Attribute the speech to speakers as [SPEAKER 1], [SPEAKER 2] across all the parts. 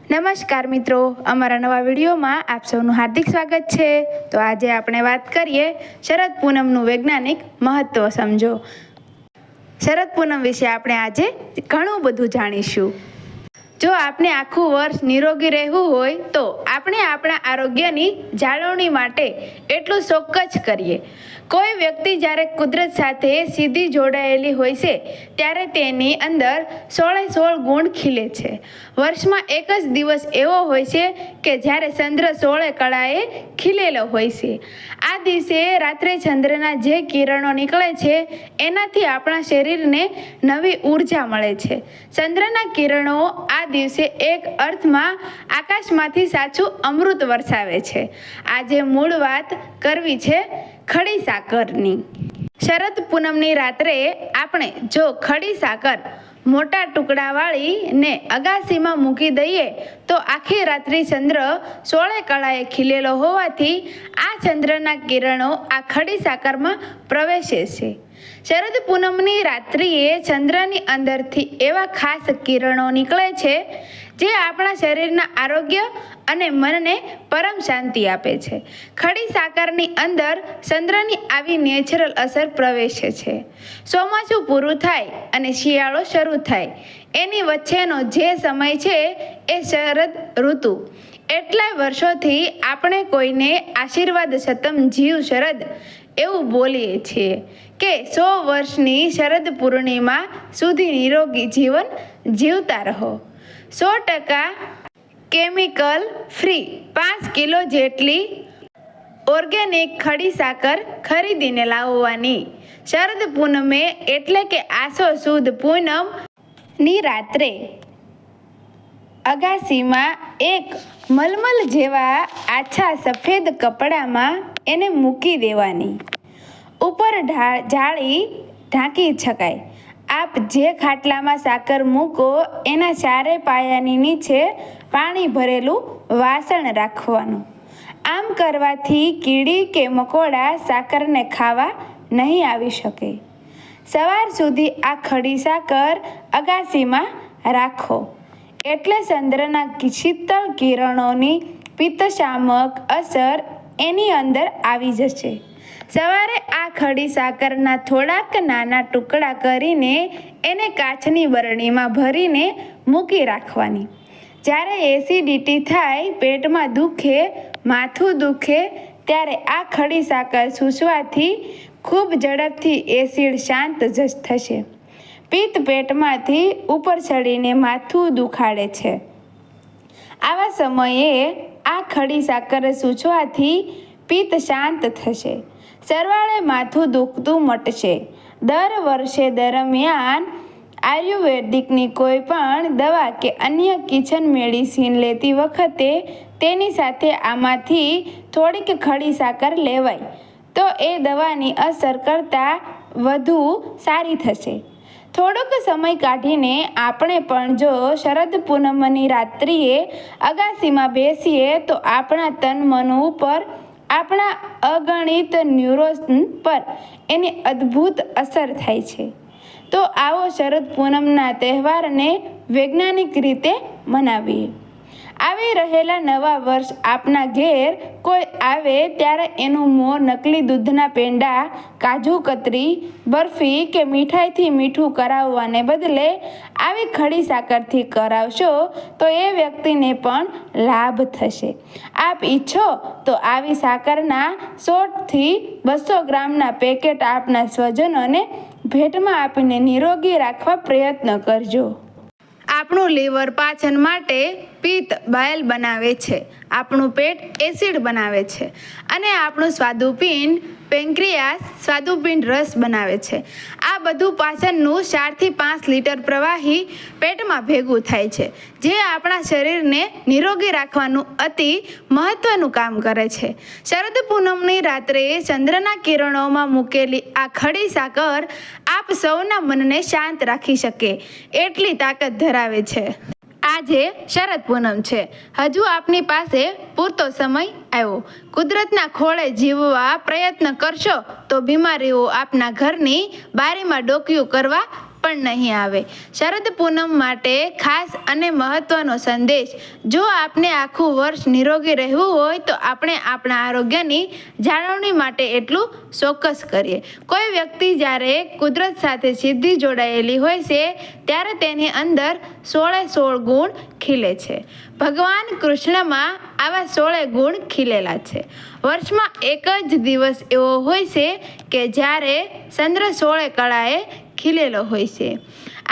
[SPEAKER 1] નમસ્કાર મિત્રો, અમારા નવા વિડીયોમાં આપ સૌનું હાર્દિક સ્વાગત છે। તો આજે આપણે વાત કરીએ શરદ પૂનમનું વૈજ્ઞાનિક મહત્વ સમજો। શરદ પૂનમ વિશે આપણે આજે ઘણું બધું જાણીશું। જો આપણે આખું વર્ષ નિરોગી રહેવું હોય તો આપણે આપણા આરોગ્યની જાળવણી માટે એટલું ચોક્કસ કરીએ। કોઈ વ્યક્તિ જ્યારે કુદરત સાથે સીધી જોડાયેલી હોય છે ત્યારે તેની અંદર 16 ગુણ ખીલે છે। વર્ષમાં એક જ દિવસ એવો હોય છે કે જ્યારે ચંદ્ર 16 કળાએ ખીલેલો હોય છે। આ દિવસે રાત્રે ચંદ્રના જે કિરણો નીકળે છે એનાથી આપણા શરીરને નવી ઉર્જા મળે છે। ચંદ્રના કિરણો આ દિવસે એક અર્થમાં આકાશમાંથી સાચું અમૃત વરસાવે છે। આજે મૂળ વાત કરવી છે ખડી સાકરની। શરદ પૂનમની રાત્રે આપણે જો ખડી સાકર મોટા ટુકડાવાળી ને અગાસીમાં મૂકી દઈએ તો આખી રાત્રિ ચંદ્ર 16 કળાએ ખીલેલો હોવાથી આ ચંદ્રના કિરણો આ ખડી સાકરમાં પ્રવેશે છે। શરદ પૂનમની રાત્રિએ ચંદ્રની અંદરથી એવા ખાસ કિરણો નીકળે છે જે આપણા શરીરના આરોગ્ય અને મનને પરમ શાંતિ આપે છે। ખડી સાકરની અંદર ચંદ્રની આવી નેચરલ અસર પ્રવેશે છે। ચોમાસું પૂરું થાય અને શિયાળો શરૂ થાય એની વચ્ચેનો જે સમય છે એ શરદ ઋતુ। એટલા વર્ષોથી આપણે કોઈને આશીર્વાદ સતમ જીવ શરદ એવું બોલીએ છીએ કે 100 વર્ષની શરદ પૂર્ણિમા સુધી નિરોગી જીવન જીવતા રહો। 100% કેમિકલ ફ્રી 5 કિલો જેટલી ઓર્ગેનિક ખડી સાકર ખરીદીને લાવવાની। શરદ પૂનમે એટલે કે આસો સુદ પૂનમની રાત્રે અગાસીમાં એક મલમલ જેવા આછા સફેદ કપડામાં એને મૂકી દેવાની। ઉપર જાળી ઢાંકી શકાય। આપ જે ખાટલામાં સાકર મૂકો એના ચારે પાયાની નીચે પાણી ભરેલું વાસણ રાખવાનું। આમ કરવાથી કીડી કે મકોડા સાકરને ખાવા નહીં આવી શકે। સવાર સુધી આ ખડી સાકર અગાસીમાં રાખો એટલે ચંદ્રના શીતળ કિરણોની પિત્તશામક અસર એની અંદર આવી જશે। સવારે આ ખડી સાકરના થોડાક નાના ટુકડા કરીને એને કાચની બરણીમાં ભરીને મૂકી રાખવાની। જ્યારે એસિડિટી થાય, પેટમાં દુખે, માથું દુખે ત્યારે આ ખડી સાકર ચૂસવાથી ખૂબ ઝડપથી એસિડ શાંત થશે। પિત્ત પેટમાંથી ઉપર ચડીને માથું દુખાડે છે। આવા સમયે આ ખડી સાકર ચૂસવાથી પિત્ત શાંત થશે। સરવાળે માથું દુખતું મટશે। દર વર્ષે દરમિયાન આયુર્વેદિકની કોઈ પણ દવા કે અન્ય કિચન મેડિસિન લેતી વખતે તેની સાથે આમાંથી થોડીક ખડી સાકર લેવાય તો એ દવાની અસર કરતાં વધુ સારી થશે। થોડોક સમય કાઢીને આપણે પણ જો શરદ પૂનમની રાત્રિએ અગાસીમાં બેસીએ તો આપણા તન મન ઉપર, આપણા અગણિત ન્યુરોન પર એની અદ્ભુત અસર થાય છે। તો આવો શરદ પૂનમના તહેવારને વૈજ્ઞાનિક રીતે મનાવીએ। આવી રહેલા નવા વર્ષ આપના ઘેર કોઈ આવે ત્યારે એનું મોં નકલી દૂધના પેંડા, કાજુ કતરી, બરફી કે મીઠાઈથી મીઠું કરાવવાને બદલે આવી ખડી સાકરથી કરાવશો તો એ વ્યક્તિને પણ લાભ થશે। આપ ઈચ્છો તો આવી સાકરના 100 થી 200 ગ્રામના પેકેટ આપના સ્વજનોને ભેટમાં આપીને નિરોગી રાખવા પ્રયત્ન કરજો। આપણું લીવર પાચન માટે પિત્ત બાયલ બનાવે છે, આપણું પેટ એસિડ બનાવે છે અને આપણું સ્વાદુપિંડ પેન્ક્રિયાસ સ્વાદુપિંડ રસ બનાવે છે। આ બધું પાચનનું 4 થી 5 લીટર પ્રવાહી પેટમાં ભેગું થાય છે જે આપણા શરીરને નિરોગી રાખવાનું અતિ મહત્વનું કામ કરે છે। શરદ પૂનમની રાત્રે ચંદ્રના કિરણોમાં મૂકેલી આ ખડી સાકર આપ સૌના મનને શાંત રાખી શકે એટલી તાકાત ધરાવે છે। આજે શરદ પૂનમ છે, હજુ આપની પાસે પૂરતો સમય આવ્યો। કુદરતના ખોળે જીવવા પ્રયત્ન કરશો તો બીમારીઓ આપના ઘરની બારીમાં ડોકિયું કરવા પણ નહીં આવે. શરદ પૂનમ માટે ખાસ અને મહત્વનો સંદેશ: જો આપણે આખું વર્ષ નિરોગી રહેવું હોય તો આપણે આપણા આરોગ્યની જાળવણી માટે એટલું ચોક્કસ કરીએ. કોઈ વ્યક્તિ જ્યારે કુદરત સાથે સીધી જોડાયેલી હોય છે ત્યારે તેની અંદર 16 ગુણ ખીલે છે. ભગવાન કૃષ્ણમાં આવા 16 ગુણ ખીલેલા છે. વર્ષમાં એક જ દિવસ એવો હોય છે કે જ્યારે ચંદ્ર 16 કળાએ ખીલેલો હોય છે.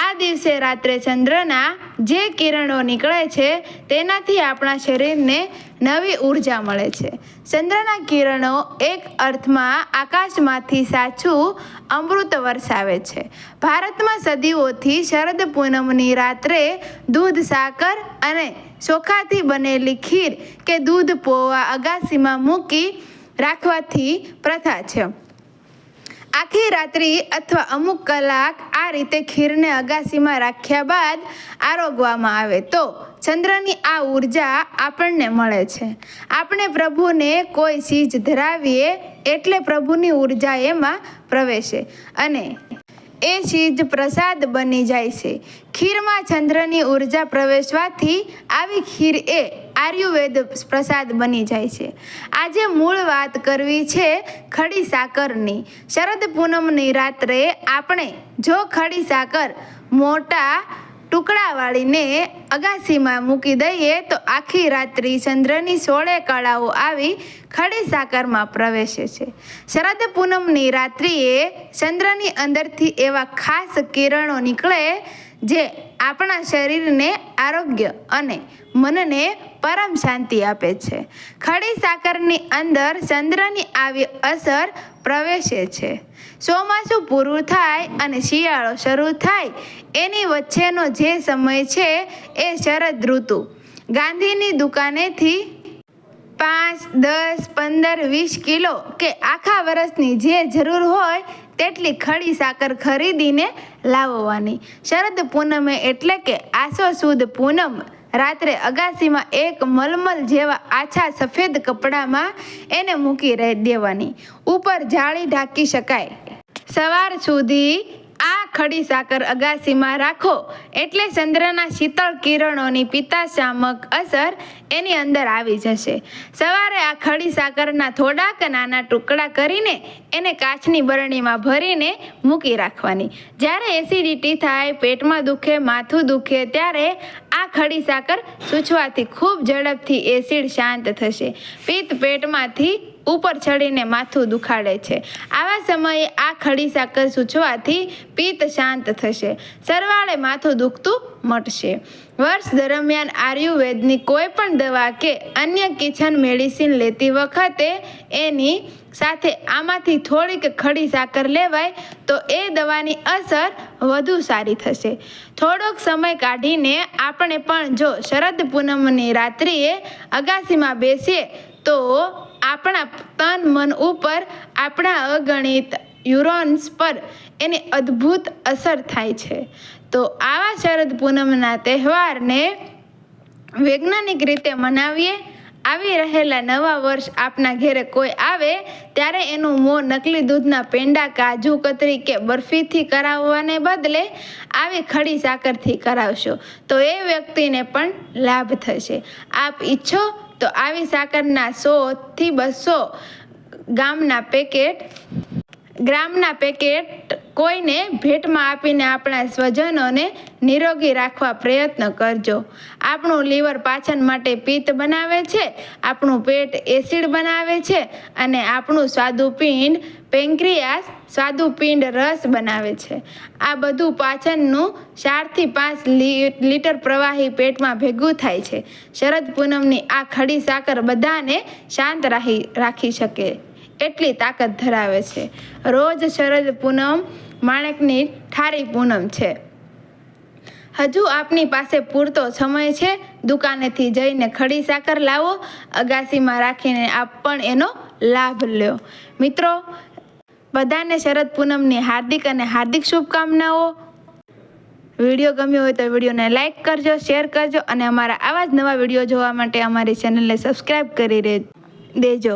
[SPEAKER 1] આ દિવસે રાત્રે ચંદ્રના જે કિરણો નીકળે છે તેનાથી આપણા શરીરને નવી ઉર્જા મળે છે. ચંદ્રના કિરણો એક અર્થમાં આકાશમાંથી સાચું અમૃત વરસાવે છે. ભારતમાં સદીઓથી શરદ પૂનમની રાત્રે દૂધ, સાકર અને ચોખાથી બનેલી ખીર કે દૂધ પૌવા અગાસીમાં મૂકી રાખવાથી પ્રથા છે. આખી રાત્રિ અથવા અમુક કલાક આ રીતે ખીરને અગાસીમાં રાખ્યા બાદ આરોગવામાં આવે તો ચંદ્રની આ ઉર્જા આપણને મળે છે. આપણે પ્રભુને કોઈ ચીજ ધરાવીએ એટલે પ્રભુની ઉર્જા એમાં પ્રવેશે અને એ ચીજ પ્રસાદ બની જાય છે. ખીરમાં ચંદ્રની ઉર્જા પ્રવેશવાથી આવી ખીર એ આયુર્વેદ પ્રસાદ બની જાય છે. આજે મૂળ વાત કરવી છે ખડી સાકરની. શરદ પૂનમની રાત્રે આપણે જો ખડી સાકર મોટા ટુકડા વાળીને અગાસીમાં મૂકી દઈએ તો આખી રાત્રિ ચંદ્રની 16 કળાઓ આવી ખડી સાકરમાં પ્રવેશે છે. શરદ પૂનમની રાત્રિએ ચંદ્રની અંદરથી એવા ખાસ કિરણો નીકળે જે આપણા શરીરને આરોગ્ય અને મનને પરમ શાંતિ આપે છે. ખડી સાકરની અંદર ચંદ્રની આવી અસર પ્રવેશે છે. ચોમાસું પૂરું થાય અને શિયાળો શરૂ થાય એની વચ્ચેનો જે સમય છે એ શરદ ઋતુ. ગાંધીની દુકાનેથી 5, 10, 15, 20 કિલો કે આખા વર્ષની જે જરૂર હોય તેટલી ખડી સાકર ખરીદીને લાવવાની. શરદ પૂનમે એટલે કે આસો સુદ પૂનમ રાત્રે અગાસીમાં એક મલમલ જેવા આછા સફેદ કપડામાં એને મૂકી દેવાની. ઉપર જાળી ઢાંકી શકાય. સવાર સુધી આ ખડી સાકર અગાસીમાં રાખો એટલે ચંદ્રના શીતળ કિરણોની પિત્તાશામક અસર એની અંદર આવી જશે. સવારે આ ખડી સાકરના થોડાક નાના ટુકડા કરીને એને કાચની બરણીમાં ભરીને મૂકી રાખવાની. જ્યારે એસિડિટી થાય, પેટમાં દુખે, માથું દુખે ત્યારે આ ખડી સાકર સૂચવાથી ખૂબ ઝડપથી એસિડ શાંત થશે. પિત્ત પેટમાંથી ઉપર ચડીને માથું દુખાડે છે. આવા સમયે આ ખડી સાકર સૂચવાથી પિત્ત શાંત થશે. સરવાળે માથું દુખતું મટશે. વર્ષ દરમિયાન આયુર્વેદની કોઈ પણ દવા કે અન્ય કિચન મેડિસિન લેતી વખતે એની સાથે આમાંથી થોડીક ખડી સાકર લેવાય તો એ દવાની અસર વધુ સારી થશે. થોડોક સમય કાઢીને આપણે પણ જો શરદ પૂનમની રાત્રિએ અગાસીમાં બેસીએ તો આપણા તન મન ઉપર, આપણા અગણિત ન્યુરોન્સ પર એની અદ્ભુત અસર થાય છે. તો આવા શરદ પૂનમના તહેવારને વૈજ્ઞાનિક રીતે મનાવીએ. આવી રહેલા નવા વર્ષ આપના ઘેરે કોઈ આવે ત્યારે એનું મોં નકલી દૂધના પેંડા, કાજુ કતરી કે બરફીથી કરાવવાને બદલે આવી ખડી સાકરથી કરાવશો તો એ વ્યક્તિને પણ લાભ થશે. આપ ઈચ્છો તો આવી સાકરના 100 થી 200 ગ્રામના પેકેટ કોઈને ભેટમાં આપીને આપણા સ્વજનોને નિરોગી રાખવા પ્રયત્ન કરજો. આપણું લીવર પાચન માટે પિત્ત બનાવે છે, આપણું પેટ એસિડ બનાવે છે અને આપણું સ્વાદુપિંડ પેન્ક્રિયાસ સ્વાદુપિંડ રસ બનાવે છે. આ બધું પાચનનું 4 થી 5 લીટર પ્રવાહી પેટમાં ભેગું થાય છે. શરદ પૂનમની આ ખડી સાકર બધાને શાંત રાખી શકે એટલી તાકાત ધરાવે છે. રોજ શરદ પૂનમ માણેકની ઠારી પૂનમ છે. હજુ આપની પાસે પૂરતો સમય છે. દુકાનેથી જઈને ખડી સાકર લાવો, અગાસીમાં રાખીને આપ પણ એનો લાભ લ્યો. મિત્રો, બધાને શરદ પૂનમની હાર્દિક શુભકામનાઓ. વિડીયો ગમ્યો હોય તો વિડીયોને લાઈક કરજો, શેર કરજો અને અમારા આવા જ નવા વિડીયો જોવા માટે અમારી ચેનલને સબસ્ક્રાઈબ કરી દેજો.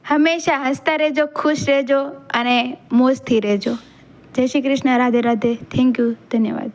[SPEAKER 1] હંમેશા હસતા રહેજો, ખુશ રહેજો અને મોજથી રહેજો. જય શ્રી કૃષ્ણ. રાધે રાધે. Thank you. ધન્યવાદ.